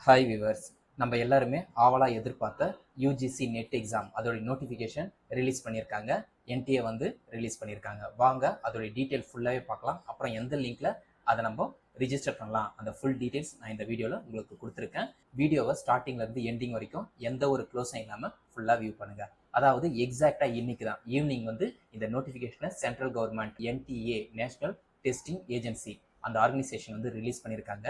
Hi viewers, நம்ம எல்லாருமே ஆவலாக எதிர்பார்த்த யூஜிசி நெட் எக்ஸாம் அதோடைய நோட்டிஃபிகேஷன் ரிலீஸ் பண்ணியிருக்காங்க. என்டிஏ வந்து ரிலீஸ் பண்ணியிருக்காங்க. வாங்க அதோடைய டீட்டெயில் ஃபுல்லாகவே பார்க்கலாம். அப்புறம் எந்த லிங்க்ல அதை நம்ம ரிஜிஸ்டர் பண்ணலாம், அந்த ஃபுல் டீட்டெயில்ஸ் நான் இந்த வீடியோவில் உங்களுக்கு கொடுத்துருக்கேன். வீடியோவை ஸ்டார்டிங்லேருந்து எண்டிங் வரைக்கும் எந்த ஒரு க்ளோஸும் இல்லாமல் ஃபுல்லாக வியூ பண்ணுங்கள். அதாவது எக்ஸாக்டாக இன்னைக்கு தான் ஈவினிங் வந்து இந்த நோட்டிஃபிகேஷனை central government NDA national testing agency அந்த ஆர்கனைசேஷன் வந்து ரிலீஸ் பண்ணியிருக்காங்க.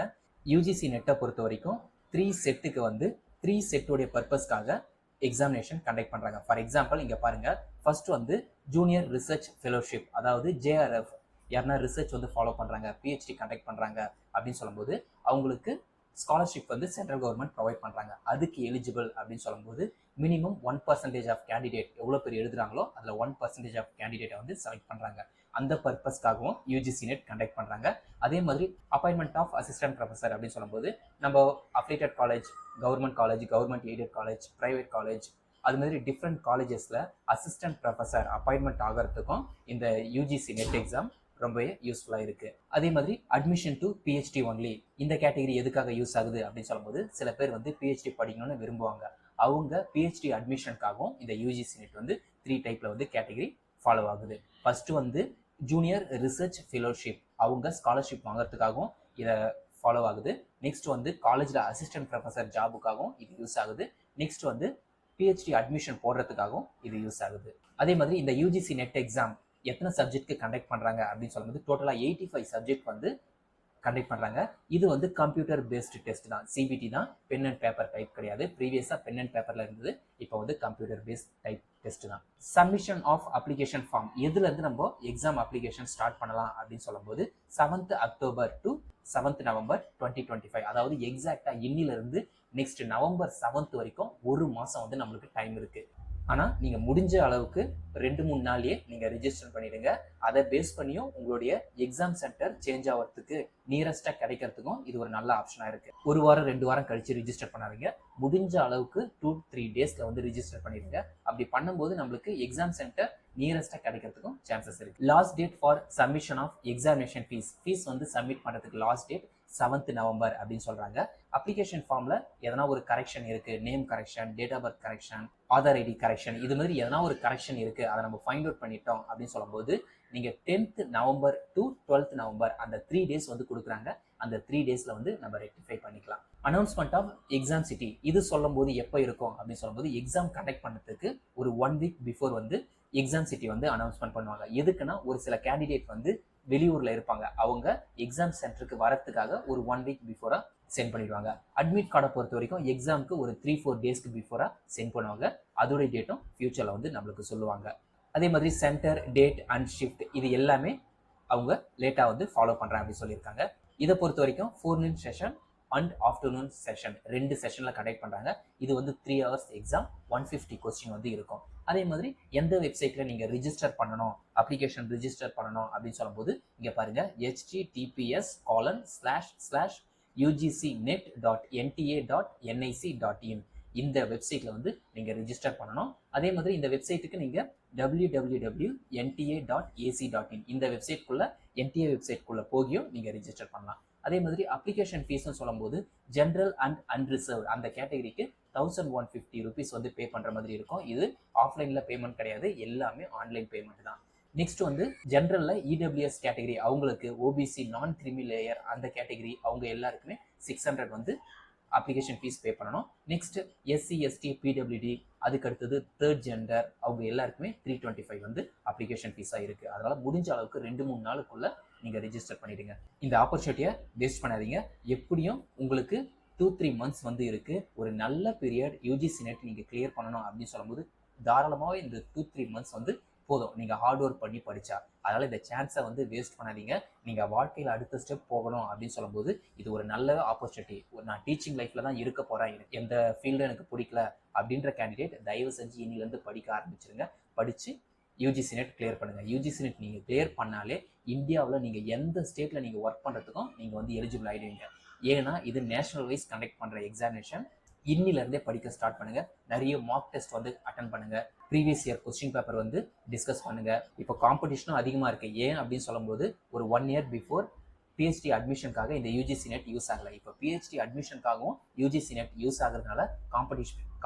யூஜிசி நெட்டை பொறுத்த வரைக்கும் 3 செட்டுக்கு வந்து 3 செட்டுடைய பர்பஸ்க்காக எக்ஸாமினேஷன் கண்டக்ட் பண்ணுறாங்க. ஃபார் எக்ஸாம்பிள் இங்கே பாருங்க, ஃபர்ஸ்ட் வந்து ஜூனியர் ரிசர்ச் ஃபெலோஷிப், அதாவது ஜேஆர்எஃப் யாருன்னா ரிசர்ச் வந்து ஃபாலோ பண்ணுறாங்க, பிஹெச்டி கண்டக்ட் பண்ணுறாங்க அப்படின்னு சொல்லும்போது அவங்களுக்கு ஸ்காலர்ஷிப் வந்து சென்ட்ரல் கவர்மெண்ட் ப்ரொவைட் பண்ணுறாங்க. அதுக்கு எலிஜிபிள் அப்படின்னு சொல்லும்போது மினிமம் 1% ஆஃப் கேண்டிடேட் எவ்வளோ பேர் எழுதுறாங்களோ அதில் 1% ஆஃப் கேண்டிடேட்டை வந்து செலக்ட் பண்ணுறாங்க. அந்த பர்பஸ்க்காகவும் யூஜிசி நெட் கண்டக்ட் பண்ணுறாங்க. அதே மாதிரி அப்பாயின்மெண்ட் ஆஃப் அசிஸ்டன்ட் ப்ரொஃபஸர் அப்படின்னு சொல்லும்போது நம்ம affiliated college, government aided college, private college, அது மாதிரி டிஃப்ரெண்ட் காலேஜஸில் அசிஸ்டன்ட் ப்ரொஃபஸர் அப்பாயின்மெண்ட் ஆகிறதுக்கும் இந்த யூஜிசி நெட் எக்ஸாம் ரொம்பவே யூஸ்ஃபுல்லாக இருக்குது. அதே மாதிரி அட்மிஷன் டு பிஹெச்டி ஒன்லி, இந்த கேட்டகரி எதுக்காக யூஸ் ஆகுது அப்படின்னு சொல்லும்போது சில பேர் வந்து பிஹெச்டி படிக்கணும்னு விரும்புவாங்க. அவங்க பிஹெச்டி அட்மிஷனுக்காகவும் இந்த யூஜிசி நெட் வந்து 3 டைப்பில் வந்து கேட்டகரி ஃபாலோ ஆகுது. ஃபர்ஸ்ட் வந்து ஜூனியர் ரிசர்ச் ஃபெலோஷிப், அவங்க ஸ்காலர்ஷிப் வாங்குறதுக்காகவும் இதை ஃபாலோ ஆகுது. நெக்ஸ்ட் வந்து காலேஜில் அசிஸ்டன்ட் ப்ரொஃபஸர் ஜாபுக்காகவும் இது யூஸ் ஆகுது. நெக்ஸ்ட் வந்து பிஹெச்டி அட்மிஷன் போடுறதுக்காகவும் இது யூஸ் ஆகுது. அதே மாதிரி இந்த யூஜிசி நெட் எக்ஸாம் எத்தனை சப்ஜெக்ட்க்கு கண்டக்ட் பண்ணுறாங்க அப்படின்னு சொல்லும்போது டோட்டலாக 85 சப்ஜெக்ட் வந்து கண்டக்ட் பண்ணுறாங்க. இது வந்து கம்ப்யூட்டர் பேஸ்டு டெஸ்ட் தான், சிபிடி தான், பென் அண்ட் பேப்பர் டைப் கிடையாது. ப்ரீவியஸாக பென் அண்ட் பேப்பரில் இருந்தது, இப்போ வந்து கம்ப்யூட்டர் பேஸ்ட் டைப் டெஸ்ட் தான். சப்மிஷன் ஆஃப் அப்ளிகேஷன் ஃபார்ம், எதுலேருந்து நம்ம எக்ஸாம் அப்ளிகேஷன் ஸ்டார்ட் பண்ணலாம் அப்படின்னு சொல்லும்போது 7th October to 7th November 2025, அதாவது எக்ஸாக்டாக இன்னிலிருந்து நெக்ஸ்ட் நவம்பர் 7th வரைக்கும் ஒரு மாதம் வந்து நம்மளுக்கு டைம் இருக்குது. ஆனால் நீங்கள் முடிஞ்ச அளவுக்கு 2-3 நாள்லயே நீங்கள் ரிஜிஸ்டர் பண்ணிடுங்க. அதை பேஸ் பண்ணியும் உங்களுடைய எக்ஸாம் சென்டர் சேஞ்ச் ஆகிறதுக்கு நியரஸ்டாக கிடைக்கிறதுக்கும் இது ஒரு நல்ல ஆப்ஷனாக இருக்குது. 1 வாரம் 2 வாரம் கழிச்சு ரிஜிஸ்டர் பண்ணாதீங்க. முடிஞ்ச அளவுக்கு 2-3 டேஸில் வந்து ரிஜிஸ்டர் பண்ணிடுங்க. அப்படி பண்ணும்போது நம்மளுக்கு எக்ஸாம் சென்டர் நியரஸ்டாக கிடைக்கிறதுக்கும் சான்சஸ் இருக்குது. Last date for submission of examination fees வந்து சப்மிட் பண்ணுறதுக்கு லாஸ்ட் டேட் 7th நவம்பர் அப்படின்னு சொல்கிறாங்க. அப்ளிகேஷன் ஃபார்மில் எதனா ஒரு கரெக்ஷன் இருக்குது, name correction, date of birth correction, Aadhaar ID correction, இது மாதிரி எதனா ஒரு கரெக்ஷன் இருக்குது, அதை நம்ம ஃபைண்ட் அவுட் பண்ணிட்டோம் அப்படின்னு சொல்லும்போது நீங்கள் 10th November to 12th November அந்த 3 டேஸ் வந்து கொடுக்குறாங்க. அந்த 3 டேஸில் வந்து நம்ம ரெக்டிஃபை பண்ணிக்கலாம். அனௌன்ஸ்மெண்ட் ஆஃப் எக்ஸாம் சிட்டி, இது சொல்லும் போது எப்போ இருக்கும் அப்படின்னு சொல்லும்போது எக்ஸாம் கண்டக்ட் பண்ணுறதுக்கு ஒரு 1 வீக் பிஃபோர் வந்து எக்ஸாம் சிட்டி வந்து அனௌன்ஸ்மெண்ட் பண்ணுவாங்க. எதுக்குன்னா ஒரு சில கேண்டிடேட் வந்து வெளியூரில் இருப்பாங்க, அவங்க எக்ஸாம் சென்டருக்கு வரத்துக்காக ஒரு 1 வீக் பிஃபோராக சென்ட் பண்ணிடுவாங்க. அட்மிட் கார்டை பொறுத்த வரைக்கும் எக்ஸாமுக்கு ஒரு 3-4 டேஸ்க்கு பிஃபோராக சென்ட் பண்ணுவாங்க. அதோடைய டேட்டும் ஃபியூச்சரில் வந்து நம்மளுக்கு சொல்லுவாங்க. அதே மாதிரி சென்டர், டேட் அண்ட் ஷிஃப்ட், இது எல்லாமே அவங்க லேட்டாக வந்து ஃபாலோ பண்ணுறாங்க அப்படின்னு சொல்லியிருக்காங்க. இதை பொறுத்த வரைக்கும் forenoon session and afternoon session 2 செஷனில் கண்டக்ட் பண்ணுறாங்க. இது வந்து 3 hours எக்ஸாம், 150 கொஸ்டின் வந்து இருக்கும். அதே மாதிரி எந்த வெப்சைட்டில் நீங்கள் ரிஜிஸ்டர் பண்ணணும், அப்ளிகேஷன் ரிஜிஸ்டர் பண்ணணும் அப்படின்னு சொல்லும்போது இங்கே பாருங்கள், https://ugcnet.nta.nic.in இந்த வெப்சைட்டில் வந்து நீங்கள் ரிஜிஸ்டர் பண்ணணும். அதே மாதிரி இந்த வெப்சைட்டுக்கு நீங்கள் www.nta.ac.in இந்த வெப்சைட்குள்ளே என்டிஏ வெப்சைட்குள்ளே போகியும் நீங்கள் ரிஜிஸ்டர் பண்ணலாம். அதே மாதிரி அப்ளிகேஷன் ஃபீஸ்னு சொல்லும்போது ஜென்ரல் அண்ட் அன்ரிசர்வ் அந்த கேட்டகரிக்கு 1150 rupees வந்து பே பண்ணுற மாதிரி இருக்கும். இது ஆஃப்லைனில் பேமெண்ட் கிடையாது, எல்லாமே ஆன்லைன் பேமெண்ட் தான். நெக்ஸ்ட் வந்து ஜென்ரலில் இடபிள்யூஎஸ் கேட்டகரி, அவங்களுக்கு ஓபிசி நான் கிரிமி லேயர் அந்த கேட்டகரி அவங்க எல்லாருக்குமே 600 வந்து அப்ளிகேஷன் ஃபீஸ் பே பண்ணணும். நெக்ஸ்ட் எஸ்சி எஸ்டி பிடபிள்யூடி, அதுக்கு அடுத்தது தேர்ட் ஜெண்டர், அவங்க எல்லாருக்குமே 325 வந்து அப்ளிகேஷன் ஃபீஸாக இருக்குது. அதனால் முடிஞ்ச அளவுக்கு 2-3 நாளுக்குள்ளே நீங்கள் ரிஜிஸ்டர் பண்ணிடுங்க. இந்த ஆப்பர்ச்சுனிட்டியை வேஸ்ட் பண்ணாதீங்க. எப்படியும் உங்களுக்கு 2-3 months வந்து இருக்குது. ஒரு நல்ல பீரியட் யூஜிசி நெட் நீங்கள் கிளியர் பண்ணணும் அப்படின்னு சொல்லும்போது தாராளமாகவே இந்த 2-3 months வந்து போதும், நீங்கள் ஹார்ட் ஒர்க் பண்ணி படித்தா. அதனால் இந்த சான்ஸை வந்து வேஸ்ட் பண்ணாதீங்க. நீங்கள் வாழ்க்கையில் அடுத்த ஸ்டெப் போகணும் அப்படின்னு சொல்லும்போது இது ஒரு நல்ல ஆப்பர்ச்சுனிட்டி. நான் டீச்சிங் லைஃப்பில் தான் இருக்க போகிறேன், எந்த ஃபீல்டும் எனக்கு பிடிக்கல அப்படின்ற கேண்டிடேட் தயவு செஞ்சு இன்னிலேருந்து படிக்க ஆரம்பிச்சிருங்க. படித்து யூஜிசி நெட் கிளியர் பண்ணுங்கள். யூஜிசி நெட் நீங்கள் கிளியர் பண்ணாலே இந்தியாவில் நீங்கள் எந்த ஸ்டேட்டில் நீங்கள் ஒர்க் பண்ணுறதுக்கும் நீங்கள் வந்து எலிஜிபிள் ஆகிடுவீங்க. ஏன்னா இது நேஷனல் வைஸ் கண்டக்ட் பண்ணுற எக்ஸாமினேஷன். இன்னிலேருந்தே படிக்க ஸ்டார்ட் பண்ணுங்கள். நிறைய மார்க் டெஸ்ட் வந்து அட்டன் பண்ணுங்கள். ப்ரீவியஸ் இயர் கொஸ்டின் பேப்பர் வந்து டிஸ்கஸ் பண்ணுங்கள். இப்போ காம்படிஷனும் அதிகமாக இருக்குது. ஏன் அப்படின்னு சொல்லும்போது ஒரு 1 year பிஃபோர் பிஹெச்டி அட்மிஷனுக்காக இந்த யூஜிசி நெட் யூஸ் ஆகலை. இப்போ பிஹெச்டி அட்மிஷனுக்காகவும் யூஜிசி நெட் யூஸ் ஆகுறதுனால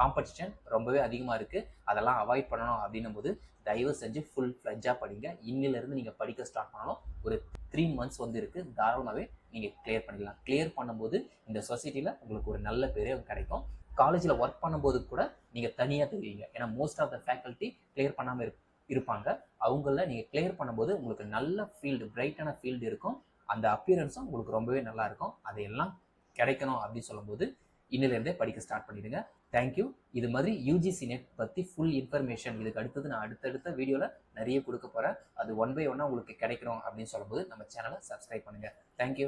காம்படிஷன் ரொம்பவே அதிகமாக இருக்குது. அதெல்லாம் அவாய்ட் பண்ணணும் அப்படின்னும் போது தயவு செஞ்சு ஃபுல் ஃப்ளெட்ஜாக படிங்க. இன்னிலேருந்து நீங்கள் படிக்க ஸ்டார்ட் பண்ணாலும் ஒரு 3 months வந்து இருக்குது, தாராளமாகவே நீங்கள் கிளியர் பண்ணிடலாம். கிளியர் பண்ணும்போது இந்த சொசைட்டியில் உங்களுக்கு ஒரு நல்ல பேரே கிடைக்கும். காலேஜில் ஒர்க் பண்ணும்போது கூட நீங்கள் தனியாக தெரிவிங்க. ஏன்னா most of the faculty clear பண்ணாமல் இருப்பாங்க. அவங்கள நீங்கள் கிளியர் பண்ணும்போது உங்களுக்கு நல்ல ஃபீல்டு, பிரைட்டான ஃபீல்டு இருக்கும். அந்த அப்பியரன்ஸும் உங்களுக்கு ரொம்பவே நல்லா இருக்கும். அதையெல்லாம் கிடைக்கணும் அப்படின்னு சொல்லும்போது இன்னிலேருந்தே படிக்க ஸ்டார்ட் பண்ணிடுங்க. தேங்க்யூ. இது மாதிரி யூஜிசி நெட் பற்றி ஃபுல் இன்ஃபர்மேஷன் இதுக்கு அடுத்தது நான் அடுத்தடுத்த வீடியோவில் நிறைய கொடுக்க போகிறேன். அது 1 by 1 உங்களுக்கு கிடைக்கணும் அப்படின்னு சொல்லும்போது நம்ம சேனலை சப்ஸ்கிரைப் பண்ணுங்கள். தேங்க்யூ.